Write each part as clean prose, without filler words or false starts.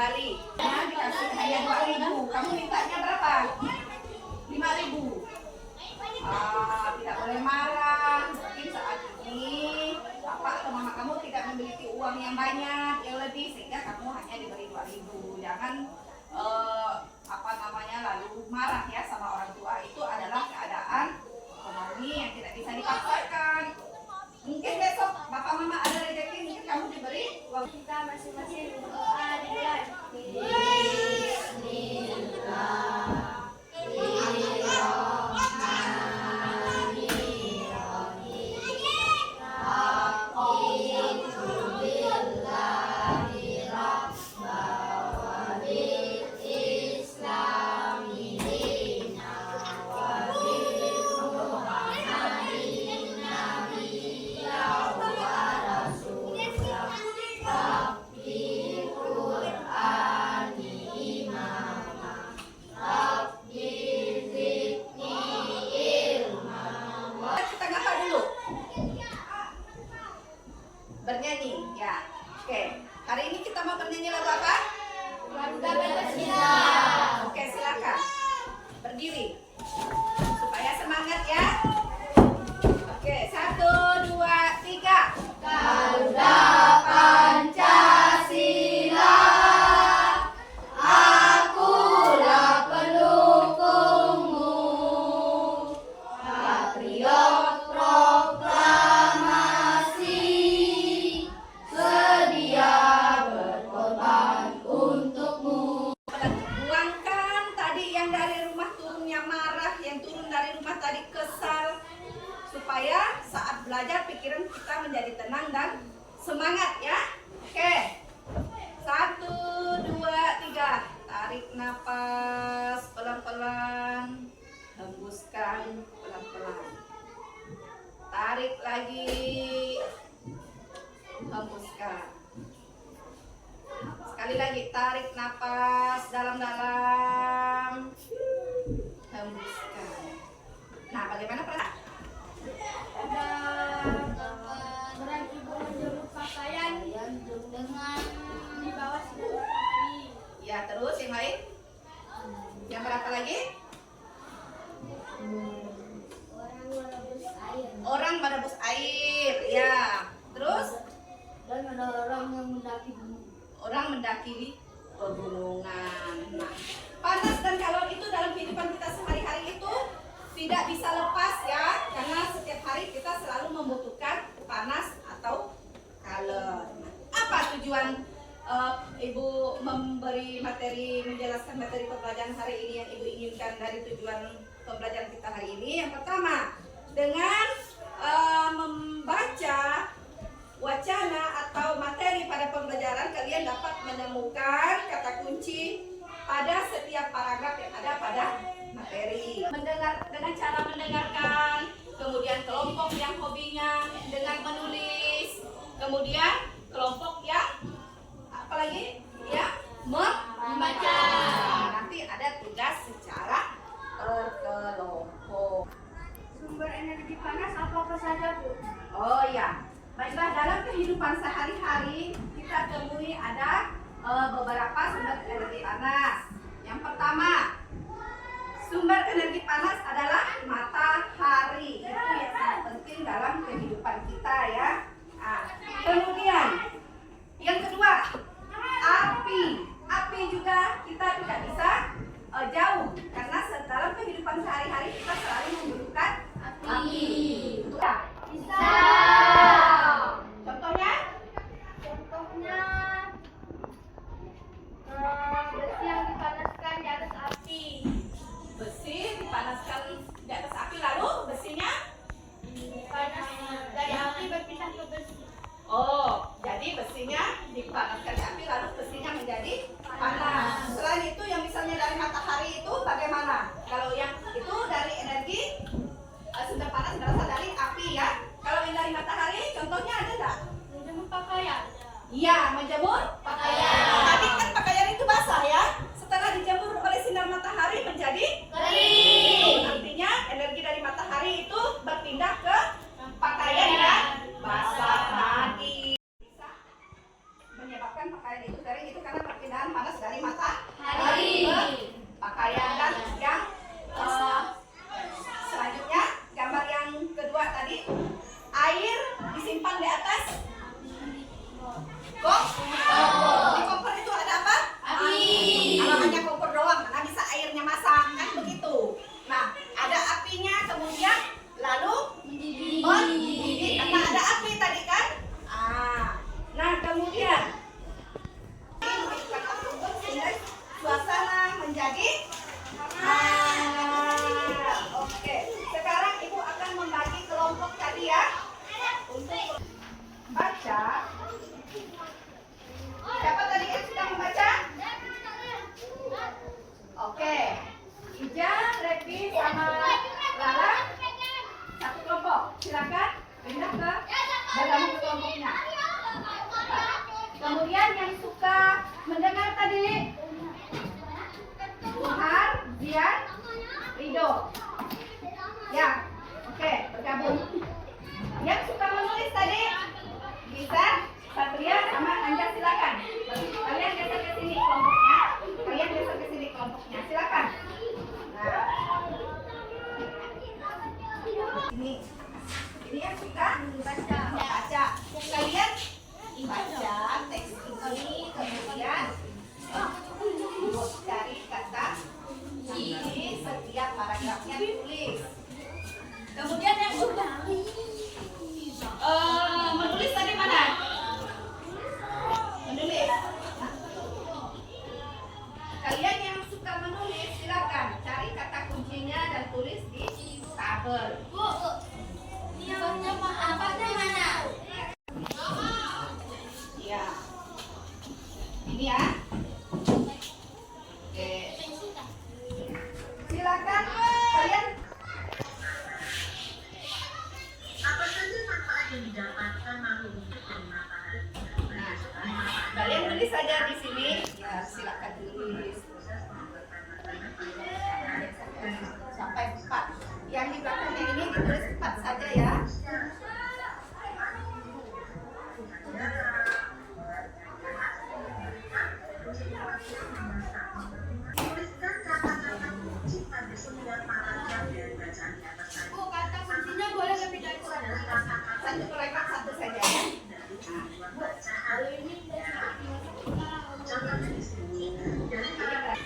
kembali. Nah, dikasih hadiah 2.000. Kamu mintanya berapa? 5.000. Tidak boleh marah. Mungkin saat ini bapak atau mama kamu tidak memiliki uang yang banyak, yang lebih, sehingga kamu hanya diberi 2.000. Jangan lalu marah ya sama orang tua. Itu adalah keadaan ekonomi yang tidak bisa dipaksakan. Mungkin besok bapak mama ada rezeki, mungkin kamu diberi uang. Kita masing-masing berdoa di bulan. Bernyanyi, ya. Oke, hari ini kita mau bernyanyi lagu apa? Garuda Pancasila. Oke, silakan berdiri supaya semangat ya. Oke, 1, 2, 3. Garuda Pancasila, akulah pendukungmu, patriot proklamasi, sedia berkorban untukmu. Buangkan tadi yang dari rumah turunnya marah, yang turun dari rumah tadi kesal, supaya saat belajar pikiran kita menjadi tenang dan semangat ya. Oke, 1, 2, 3. Tarik nafas pelan-pelan, hembuskan pelan-pelan. Tarik lagi, hembuskan. Sekali lagi, tarik nafas dalam-dalam, hembuskan. Nah, bagaimana perasaan? Orang ibu menjulur pakaian dengan di bawah sinar matahari. Ya, terus yang lain? Yang berapa lagi? Orang merebus air. Ya. Terus? Dan ada orang yang mendaki gunung. Orang mendaki pegunungan. Nah, panas dan kalor itu dalam kehidupan kita sehari-hari itu tidak bisa lepas ya, karena setiap hari kita selalu membutuhkan panas atau kalor. Apa tujuan Ibu memberi materi, menjelaskan materi pembelajaran hari ini yang Ibu inginkan dari tujuan pembelajaran kita hari ini? Yang pertama, dengan membaca wacana atau materi pada pembelajaran, kalian dapat menemukan kata kunci pada setiap paragraf yang ada pada materi. Mendengar dengan cara mendengarkan, kemudian kelompok yang hobinya dengan menulis, kemudian kelompok yang apalagi ya membaca. Nanti ada tugas secara berkelompok. Sumber energi panas apa saja, Bu? Oh ya, baiklah, dalam kehidupan sehari-hari kita temui ada beberapa sumber energi panas. Yang pertama, sumber energi panas adalah matahari. Itu yang sangat penting dalam kehidupan kita ya. Nah, kemudian yang kedua, api. Api juga kita tidak bisa jauh, karena dalam kehidupan sehari-hari kita selalu membutuhkan api. Bisa. Contohnya? Contohnya besi yang dipanaskan di atas api. Besi dipanaskan di atas api, lalu besinya? Panas dari api berpindah ke besi. Oh, jadi besinya dipanaskan di api, lalu besinya menjadi panas. Selain itu, yang misalnya dari matahari itu bagaimana? Kalau yang itu dari energi sumber panas berasal dari api ya. Kalau yang dari matahari, contohnya ada nggak? Menjemur pakaian. Iya, menjemur pakaian. Tadi kan pakaian itu basah ya. Setelah dijemur oleh sinar matahari menjadi Kering. Artinya energi dari matahari itu berpindah ke pakaian yang basah tadi. Bisa menyebabkan pakaian itu kering itu karena sinar panas dari Matahari. pakaian. Dan yang selanjutnya gambar yang kedua tadi, air disimpan di atas kompor. Di kompor itu ada apa? Api. Kalau hanya kompor doang, mana bisa airnya masak kan begitu. Nah, ada apinya, kemudian lalu mendidih karena ada api tadi kan. Nah kemudian sehingga suasana menjadi oke. Sekarang ibu akan membagi kelompok tadi ya untuk baca. Siapa tadi yang sudah membaca? Oke, Ija, Revi, sama Lara satu kelompok. Silakan pindah ke bergabung ke kelompoknya. Kemudian yang suka mendengar tadi, Tuhar, Zian, Rido. Ya, oke, bergabung. Yang suka menulis tadi, bisa Satria sama Anja, silakan. Kalian geser ke sini kelompoknya. Silakan. Nah, ini yang suka membaca. Kalian baca teks ini, kemudian cari kata kunci setiap paragrafnya ditulis. Kemudian yang sudah menulis tadi mana? Menulis. Kalian yang suka menulis silakan cari kata kuncinya dan tulis di tabel. Mana? Ya. Ini ya. Oke. Silakan kalian. Apa saja manfaat yang didapatkan makhluk hidup dari matahari? Kalian tulis saja di sini. Ya, silakan tulis. Sampai 4. Yang di belakangnya ini ditulis 4 saja ya. Tuliskan kata-kata kunci pada setiap paragraf dari bacaan di atas tadi. Bu, kata kuncinya boleh lebih dari satu. Satu paragraf satu saja ya. Contohnya di sini dari paragraf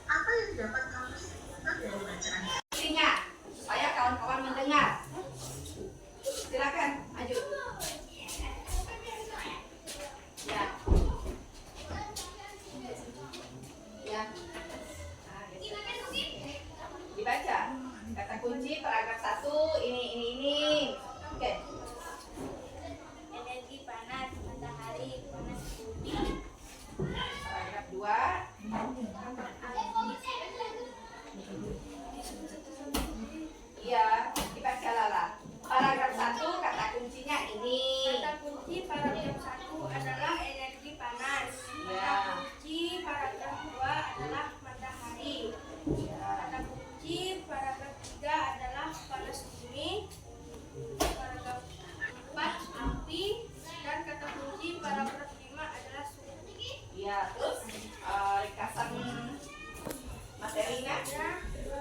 apa yang dapat kamu simpulkan dari bacaan? Intinya, supaya kawan-kawan mendengar. Silakan, maju. Ya. Ya. Dibaca. Kata kunci paragraf 1 ini. Oke. Energi panas, matahari, panas bumi. Paragraf 2. Iya, dibaca Lala. Paragraf 1 kata kuncinya ini. Kata kunci paragraf 1 adalah energi panas. Ya. Kata kunci paragraf 2 adalah matahari. Kata kunci paragraf 3 adalah panas bumi. Paragraf 4 api. Dan kata kunci paragraf 5 adalah suhu. Iya, terus ringkasan materinya.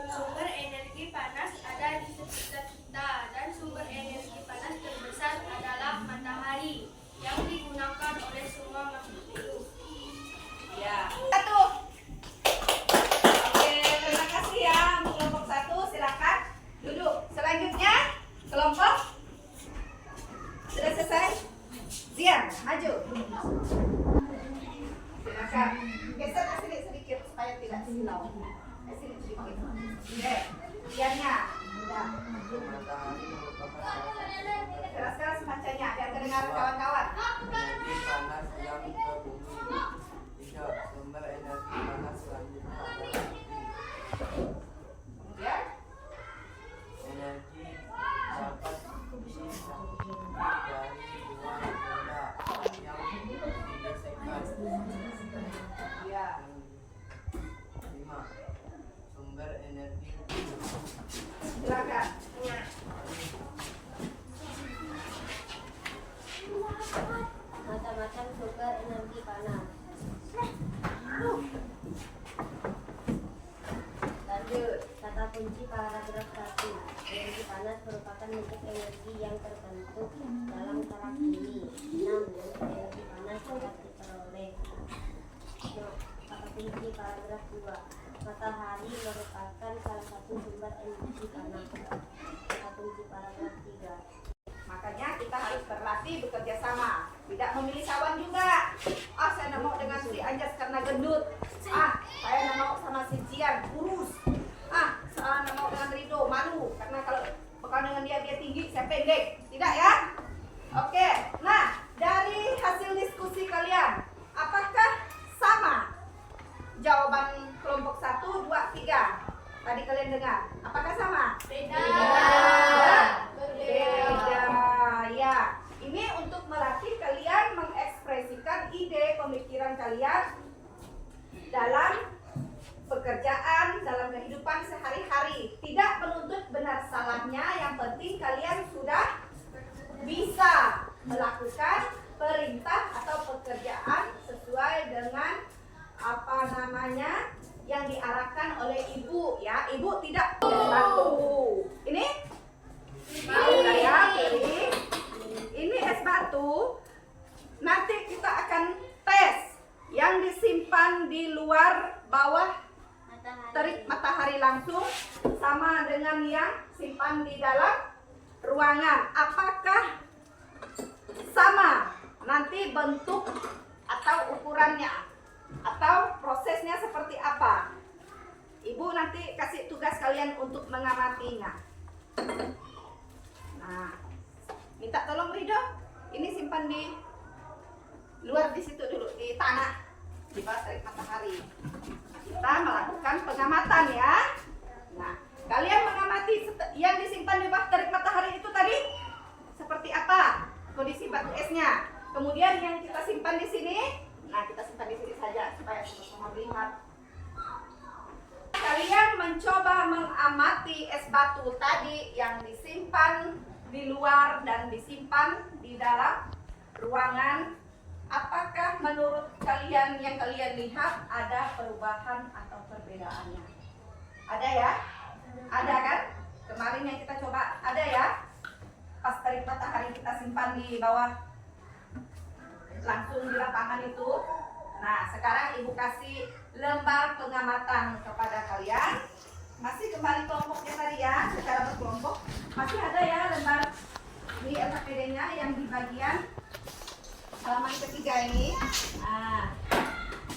Sumber energi panas ada di sekitar kita dan sumber energi panas terbesar adalah matahari yang digunakan oleh semua makhluk hidup. Ya. 1. Oke, terima kasih ya untuk kelompok 1. Silakan duduk. Selanjutnya kelompok sudah selesai. Zian, maju. Silakan. Geser ke sini sedikit supaya tidak silau. Ke sini sedikit. Oke. Ziannya. Udah. Keras-keras bacanya biar kedengar kawan-kawan. Energi panas yang ke bumi. 3. Sumber energi panas selanjutnya adalah api. Kemudian Energi dapat dicampur terbentuk dalam kerak bumi. 6. Energi panas dapat diperoleh. Kata kunci paragraf 2. Matahari merupakan salah satu sumber energi panas. Kata kunci paragraf 3. Makanya kita harus berlatih bekerja sama, tidak memilih sawan juga. Saya nggak mau dengan si Anjas karena gendut. Saya nggak mau sama si Jian kurus. Saya nggak mau dengan Rido malu karena kalau dengan dia tinggi, saya pendek. Tidak ya? Oke. Nah, dari hasil diskusi kalian, apakah sama jawaban kelompok 1, 2, 3? Tadi kalian dengar, apakah sama? Beda. Beda. Ya, ini untuk melatih kalian mengekspresikan ide pemikiran kalian dalam pekerjaan, dalam kehidupan sehari-hari. Tidak menuntut benar salahnya, yang penting kalian sudah bisa melakukan perintah atau pekerjaan sesuai dengan yang diarahkan oleh ibu ya. Ibu tidak batu. Ini tahu lah ya, pilih. Ini es batu. Nanti kita akan tes yang disimpan di luar bawah terik matahari langsung sama dengan yang simpan di dalam ruangan. Apakah sama nanti bentuk atau ukurannya atau prosesnya seperti apa? Ibu nanti kasih tugas kalian untuk mengamatinya. Nah, minta tolong Rido, ini simpan di luar di situ dulu, di tanah di bawah terik matahari. Kita melakukan pengamatan ya. Nah, kalian mengamati yang disimpan di bawah terik matahari itu tadi seperti apa kondisi batu esnya. Kemudian yang kita simpan di sini, nah kita simpan di sini saja supaya sama-sama melihat. Kalian mencoba mengamati es batu tadi yang disimpan di luar dan disimpan di dalam ruangan. Apakah menurut kalian yang kalian lihat ada perubahan atau perbedaannya? Ada ya? Ada kan? Kemarin yang kita coba ada ya? Pas terik matahari kita simpan di bawah langsung di lapangan itu. Nah, sekarang ibu kasih lembar pengamatan kepada kalian. Masih kembali kelompoknya tadi ya, secara berkelompok. Masih ada ya lembar di LKPD-nya yang di bagian halaman ketiga ini. Nah,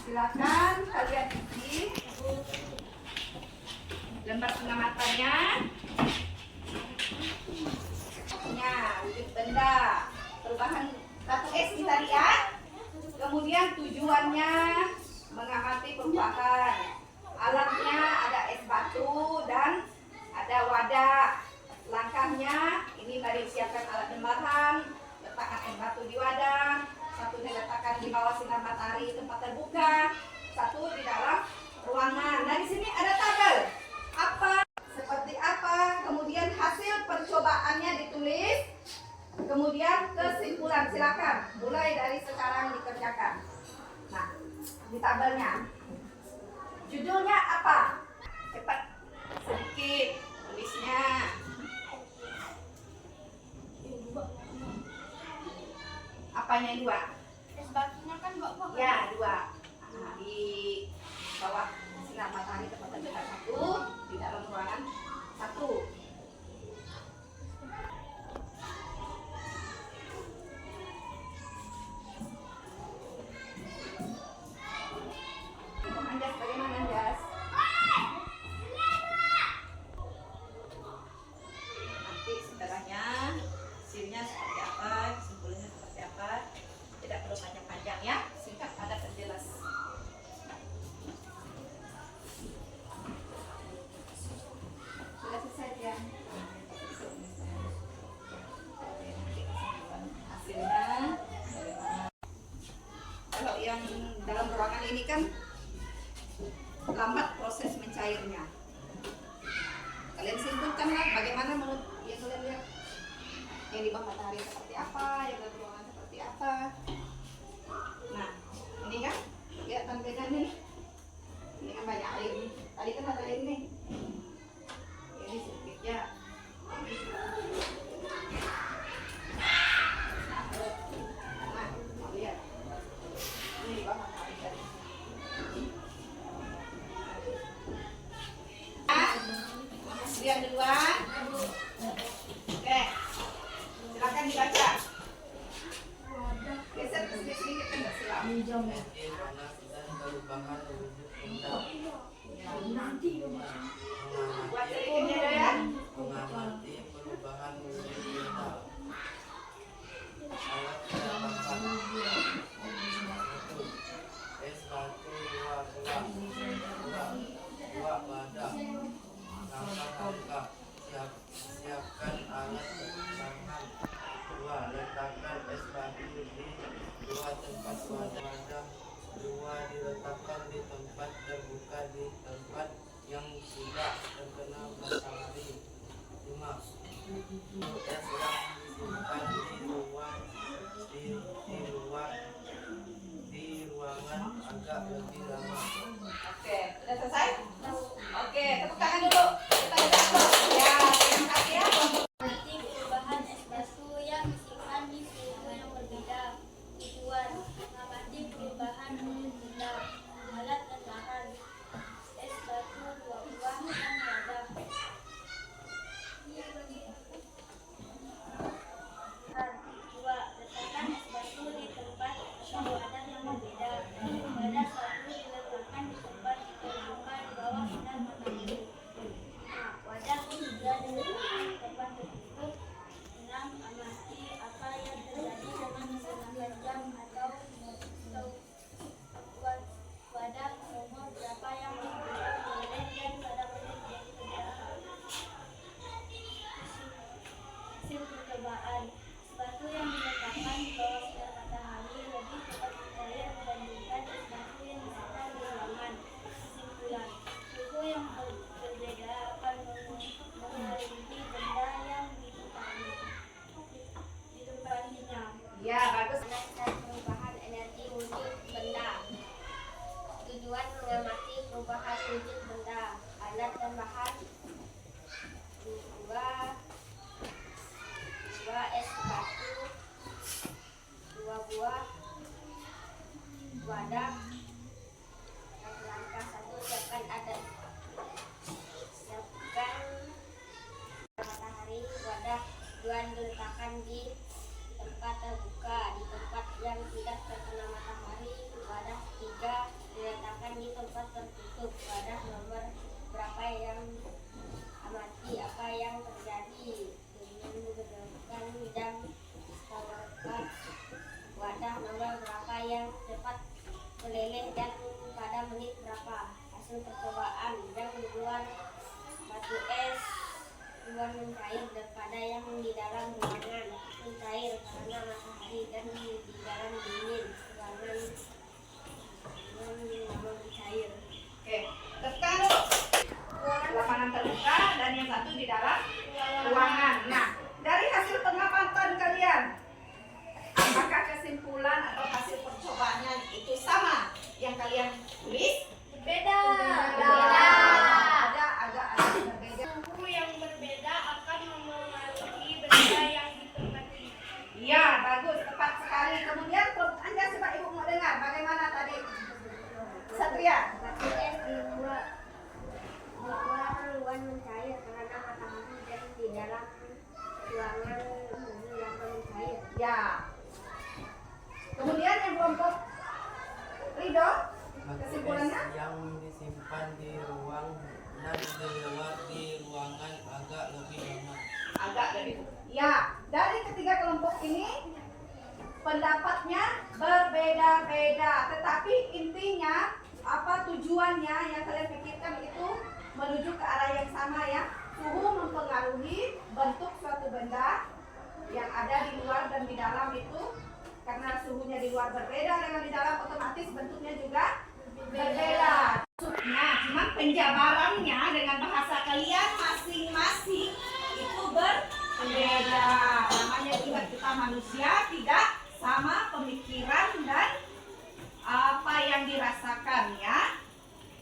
silakan kalian isi lembar pengamatannya. Wujud benda, perubahan satu S tadi ya. Kemudian tujuannya mengamati perubahan. Alatnya ada es batu dan ada wadah. Langkahnya ini tadi siapkan alat jembaran, letakkan es batu di wadah, satu diletakkan di bawah sinar matahari tempat terbuka, satu di dalam ruangan. Nah, di sini ada tabel. Seperti apa, kemudian hasil percobaannya ditulis, kemudian kesimpulan. Silakan mulai dari sekarang dikerjakan. Nah, di tabelnya judulnya apa? Cepat sedikit tulisnya. Apanya yang dua? Es batunya kan bawa. Ya, dua. Nah, di bawah sinar matahari tempat terdekat satu, di dalam ruangan satu. Anjas, bagaimana Anjas? Nanti setelahnya hasilnya seperti apa, kesimpulannya seperti apa. Tidak perlu panjang-panjang ya, singkat padat dan jelas. Sudah selesai ya. Hasilnya bagaimana? Kalau yang dalam ruangan ini kan lambat proses mencairnya. Kalian simpulkanlah bagaimana menurut yang kalian lihat. Yang di bawah matahari seperti apa, yang dalam ruangan seperti apa. Nah, ini kan kelihatan bedanya nih. Ini kan banyak air nih. Tadi kan ada air nih. Ini sedikit ya. Ini sedikit. energi panas dan perubahan wujud benda. Mengamati perubahan wujud benda. Alat pendapat. 1. Es batu, 2 wadah. Langkah-langkah. Siapkan alat pengurangan. 2. Letakkan es batu di 2 tempat wadah. 2. Diletakkan di tempat terbuka di tempat yang tidak terkena matahari. 5. Es yang disimpan di ruangan agak lebih lama. Oke, udah selesai? Oke, tepuk tangan dulu. Kita lihat dulu. Ya, terima kasih ya. Mengamati perubahan es batu yang disimpan di suhu yang berbeda. Tujuan mengamati perubahan wujud benda. Alat dan bahan. Es batu 2 buah dan wadah. 2. Letakkan es batu di tempat atau wadah yang berbeda. Wadah 1 diletakkan di tempat terbuka di bawah sinar matahari. Wadah 3 diletakkan di tempat tertutup. 6. Amati apa yang terjadi dengan menggunakan jam atau wadah nomor berapa yang digunakan oleh dan pada menit yang keberapa. Hasil percobaan. Batu yang diletakkan di bawah sinar matahari lebih cepat mencair dibandingkan es batu yang disimpan di ruangan. Kesimpulan, suhu yang berbeda akan mengaruhi benda yang ditempatinya. Ya, bagus. Panas dan perubahan energi wujud benda. Tujuan mengamati perubahan wujud benda. Alat dan bahan. 2 es batu, 2 buah wadah. Langkah 1, siapkan matahari. Wadah 2 diletakkan di tempat terbuka di tempat yang tidak terkena matahari. Wadah 3 diletakkan di tempat tertutup. Wadah nomor berapa yang amati apa yang terjadi dengan menggunakan jam terbuka. Wadah nomor berapa yang cepat meleleh dan pada menit berapa. Hasil percobaan. Yang keluar batu es keluar mencair daripada yang di dalam ruangan. Mencair karena matahari dan di dalam dingin. Ruangan mencair. Oke, tepuk tangan dulu. Lapangan terbuka dan yang satu di dalam ruangan. Nah, dari hasil pengamatan kalian, apakah kesimpulan atau hasil percobaannya itu sama yang kalian tulis? Beda. Ada agak berbeda. Suhu yang berbeda akan memengaruhi benda yang ditempati. Iya, bagus, tepat sekali. Kemudian Anda coba Ibu mau dengar bagaimana tadi Satria? Batu es di luar ruangan mencair karena matahari dan di dalam ruangan mencair. Ya. Kemudian yang kelompok Ridho, Batu kesimpulannya? es yang disimpan di ruang dan di luar di ruangan agak lebih lama. Agak lebih. Ya, dari ketiga kelompok ini pendapatnya berbeda-beda, tetapi intinya apa tujuannya yang kalian pikirkan itu menuju ke arah yang sama ya. Suhu mempengaruhi bentuk suatu benda yang ada di luar dan di dalam itu. Karena suhunya di luar berbeda dengan di dalam, otomatis bentuknya juga berbeda. Nah, cuma penjabarannya dengan bahasa kalian masing-masing itu berbeda. Namanya juga kita manusia tidak sama pemikiran dan apa yang dirasakan ya.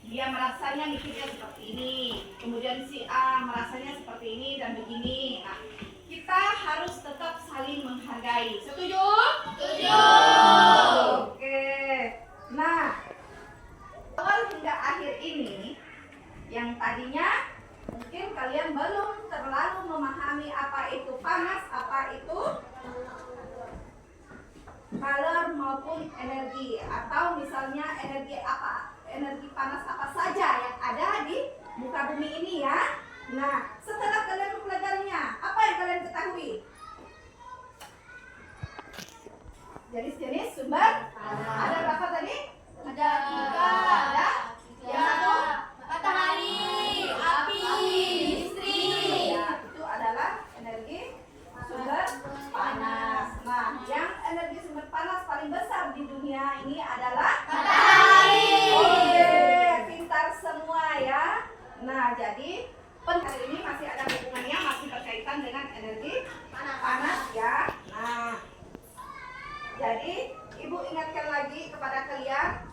Dia merasanya mikirnya seperti ini, kemudian si A merasanya seperti ini dan begini. Nah, kita harus tetap saling menghargai. Setuju? Setuju. Oke. Nah, awal hingga akhir ini yang tadinya mungkin kalian belum terlalu memahami apa itu panas, apa itu kalor maupun unit energi, atau misalnya energi apa, energi panas apa saja yang ada di muka bumi ini ya. Nah, setelah kalian mempelajarinya, apa yang kalian ketahui? Jenis-jenis sumber ada berapa tadi? Ada 3. Ada yang satu Matahari, api, listrik. ya, itu adalah energi sumber panas. Nah, yang energi sumber panas paling besar di dunia ini adalah Matahari. oke, pintar semua ya. Nah, jadi hari ini masih ada hubungannya, masih berkaitan dengan energi panas ya. Nah, jadi ibu ingatkan lagi kepada kalian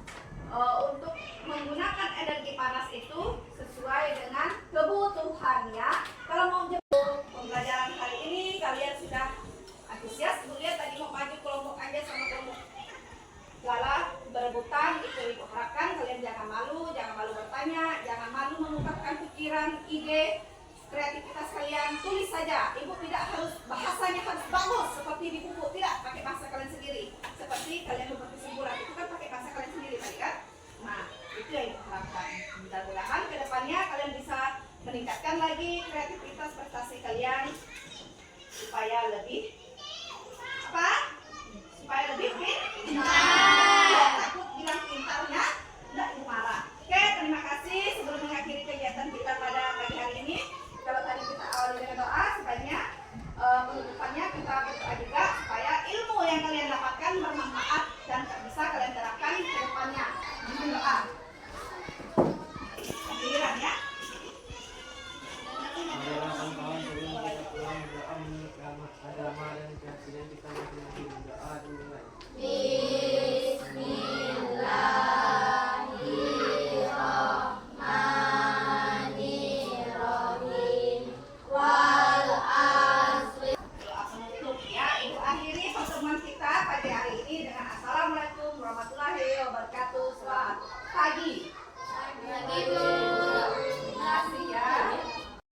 untuk menggunakan energi panas itu sesuai dengan kebutuhannya. Kalau mau jemput pembelajaran hari ini kalian sudah antusias, kemudian tadi mau maju kelompok aja sama kelompok Lala berebutan, itu ibu harapkan kalian jangan malu bertanya, jangan malu mengungkapkan pikiran, ide, kreativitas kalian. Tulis saja, ibu tidak harus bahasanya harus bagus seperti di buku, tidak, pakai bahasa kalian sendiri. Seperti kalian membuat kesimpulan itu kan pakai bahasa kalian sendiri tadi kan. Nah, itu yang ibu harapkan. Mudah-mudahan kedepannya kalian bisa meningkatkan lagi kreativitas prestasi kalian supaya lebih apa? Supaya lebih pintar. Takut bilang pintarnya, enggak ibu marah. Oke, terima kasih. Sebelum mengakhiri kegiatan kita pada pagi hari ini, kalau tadi kita awali dengan doa, sebaiknya penutupannya kita berdoa juga supaya ilmu yang kalian dapatkan bermanfaat dan bisa kalian terapkan ke depannya. Bikin doa. Giliran ya. Adalah kawan-kawan sebelum kita pulang berdoa menurut agama dan keyakinan kita masing-masing. Berdoa dimulai. Doa penutup ya. Ibu akhiri pertemuan kita pagi hari